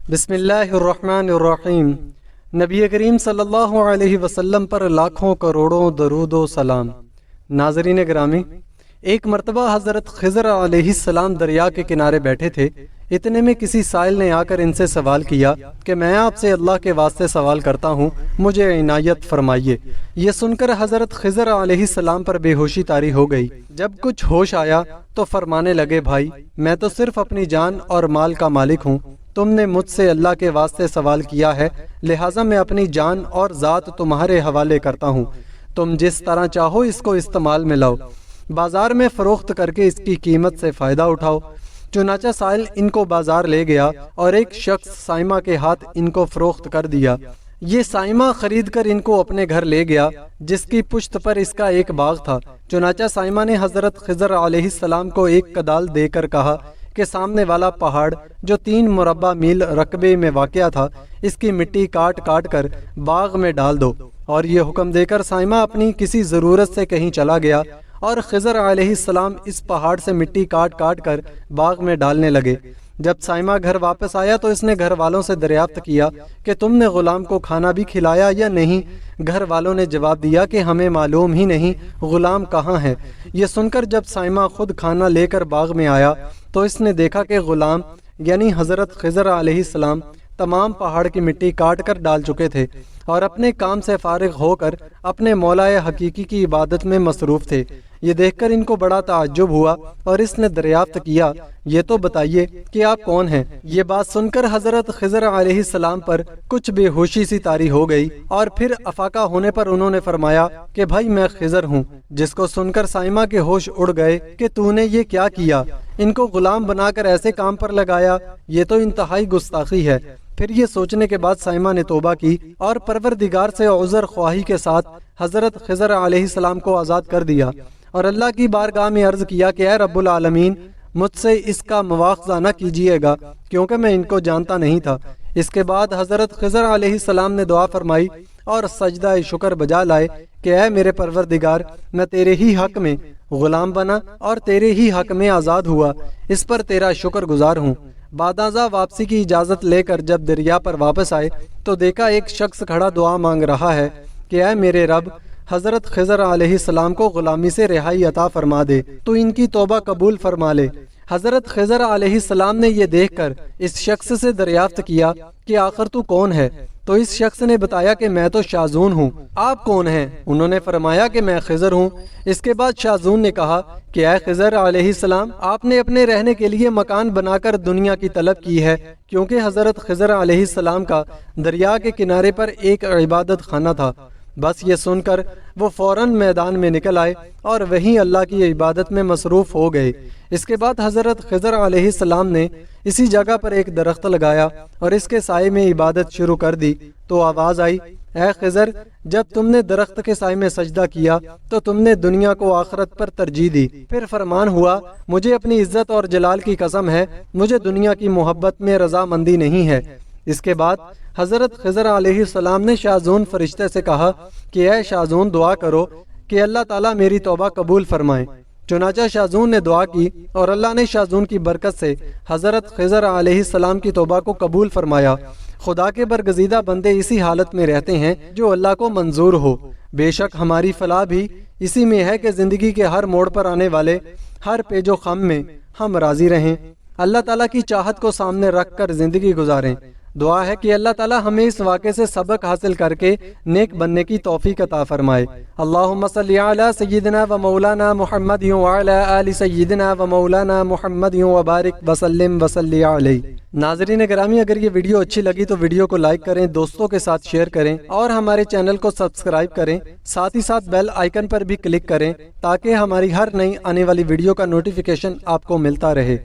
بسم اللہ الرحمن الرحیم۔ نبی کریم صلی اللہ علیہ وسلم پر لاکھوں کروڑوں درود و سلام۔ ناظرین گرامی، ایک مرتبہ حضرت خضر علیہ السلام دریا کے کنارے بیٹھے تھے۔ اتنے میں کسی سائل نے آ کر ان سے سوال کیا کہ میں آپ سے اللہ کے واسطے سوال کرتا ہوں، مجھے عنایت فرمائیے۔ یہ سن کر حضرت خضر علیہ السلام پر بے ہوشی طاری ہو گئی۔ جب کچھ ہوش آیا تو فرمانے لگے، بھائی میں تو صرف اپنی جان اور مال کا مالک ہوں، تم نے مجھ سے اللہ کے واسطے سوال کیا ہے، لہٰذا میں اپنی جان اور ذات تمہارے حوالے کرتا ہوں، تم جس طرح چاہو اس کو استعمال میں لاؤ، بازار میں فروخت کر کے اس کی قیمت سے فائدہ اٹھاؤ۔ چنانچہ سائل ان کو بازار لے گیا اور ایک شخص سائمہ کے ہاتھ ان کو فروخت کر دیا۔ یہ سائمہ خرید کر ان کو اپنے گھر لے گیا، جس کی پشت پر اس کا ایک باغ تھا۔ چنانچہ سائمہ نے حضرت خضر علیہ السلام کو ایک کدال دے کر کہا کہ سامنے والا پہاڑ جو 3 مربع میل رقبے میں واقع تھا، اس کی مٹی کاٹ کاٹ کر باغ میں ڈال دو۔ اور یہ حکم دے کر سائمہ اپنی کسی ضرورت سے کہیں چلا گیا اور خضر علیہ السلام اس پہاڑ سے مٹی کاٹ کاٹ کر باغ میں ڈالنے لگے۔ جب سائمہ گھر واپس آیا تو اس نے گھر والوں سے دریافت کیا کہ تم نے غلام کو کھانا بھی کھلایا یا نہیں؟ گھر والوں نے جواب دیا کہ ہمیں معلوم ہی نہیں غلام کہاں ہے۔ یہ سن کر جب سائمہ خود کھانا لے کر باغ میں آیا تو اس نے دیکھا کہ غلام یعنی حضرت خضر علیہ السلام تمام پہاڑ کی مٹی کاٹ کر ڈال چکے تھے اور اپنے کام سے فارغ ہو کر اپنے مولا حقیقی کی عبادت میں مصروف تھے۔ یہ دیکھ کر ان کو بڑا تعجب ہوا اور اس نے دریافت کیا، یہ تو بتائیے کہ آپ کون ہیں؟ یہ بات سن کر حضرت خضر علیہ السلام پر کچھ بے ہوشی سی طاری ہو گئی اور پھر افاقہ ہونے پر انہوں نے فرمایا کہ بھائی میں خضر ہوں، جس کو سن کر سائمہ کے ہوش اڑ گئے کہ تو نے یہ کیا کیا، ان کو غلام بنا کر ایسے کام پر لگایا، یہ تو انتہائی گستاخی ہے۔ پھر یہ سوچنے کے بعد سائمہ نے توبہ کی اور پروردگار سے عذر خواہی کے ساتھ حضرت خضر علیہ السلام کو آزاد کر دیا اور اللہ کی بارگاہ میں عرض کیا کہ اے رب العالمین، مجھ سے اس کا مواخذہ نہ کیجیے گا کیونکہ میں ان کو جانتا نہیں تھا۔ اس کے بعد حضرت خضر علیہ السلام نے دعا فرمائی اور سجدہ شکر بجا لائے کہ اے میرے پروردگار، میں تیرے ہی حق میں غلام بنا اور تیرے ہی حق میں آزاد ہوا، اس پر تیرا شکر گزار ہوں۔ بعد ازاں واپسی کی اجازت لے کر جب دریا پر واپس آئے تو دیکھا ایک شخص کھڑا دعا مانگ رہا ہے کہ اے میرے رب، حضرت خضر علیہ السلام کو غلامی سے رہائی عطا فرما دے، تو ان کی توبہ قبول فرما لے۔ حضرت خضر علیہ السلام نے یہ دیکھ کر اس شخص سے دریافت کیا کہ آخر تو کون ہے؟ تو اس شخص نے بتایا کہ میں تو شاذون ہوں، آپ کون ہیں؟ انہوں نے فرمایا کہ میں خضر ہوں۔ اس کے بعد شاذون نے کہا کہ اے خضر علیہ السلام، آپ نے اپنے رہنے کے لیے مکان بنا کر دنیا کی طلب کی ہے، کیونکہ حضرت خضر علیہ السلام کا دریا کے کنارے پر ایک عبادت خانہ تھا۔ بس یہ سن کر وہ فوراً میدان میں نکل آئے اور وہیں اللہ کی عبادت میں مصروف ہو گئے۔ اس کے بعد حضرت خضر علیہ السلام نے اسی جگہ پر ایک درخت لگایا اور اس کے سائے میں عبادت شروع کر دی تو آواز آئی، اے خضر، جب تم نے درخت کے سائے میں سجدہ کیا تو تم نے دنیا کو آخرت پر ترجیح دی۔ پھر فرمان ہوا، مجھے اپنی عزت اور جلال کی قسم ہے، مجھے دنیا کی محبت میں رضامندی نہیں ہے۔ اس کے بعد حضرت خضر علیہ السلام نے شاذون فرشتے سے کہا کہ اے شاذون، دعا کرو کہ اللہ تعالیٰ میری توبہ قبول فرمائے۔ چنانچہ شاذون نے دعا کی اور اللہ نے شاذون کی برکت سے حضرت خضر علیہ السلام کی توبہ کو قبول فرمایا۔ خدا کے برگزیدہ بندے اسی حالت میں رہتے ہیں جو اللہ کو منظور ہو۔ بے شک ہماری فلاح بھی اسی میں ہے کہ زندگی کے ہر موڑ پر آنے والے ہر پیچ و خم میں ہم راضی رہیں، اللہ تعالیٰ کی چاہت کو سامنے رکھ کر زندگی گزاریں۔ دعا ہے کہ اللہ تعالیٰ ہمیں اس واقعے سے سبق حاصل کر کے نیک بننے کی توفیق عطا فرمائے۔ اللہم صلی علی سیدنا و مولانا محمد وعلی آل سیدنا و مولانا محمد وبارک وسلم وصلی علیہ۔ ناظرین گرامی، اگر یہ ویڈیو اچھی لگی تو ویڈیو کو لائک کریں، دوستوں کے ساتھ شیئر کریں اور ہمارے چینل کو سبسکرائب کریں، ساتھ ہی ساتھ بیل آئیکن پر بھی کلک کریں تاکہ ہماری ہر نئی آنے والی ویڈیو کا نوٹیفیکیشن آپ کو ملتا رہے۔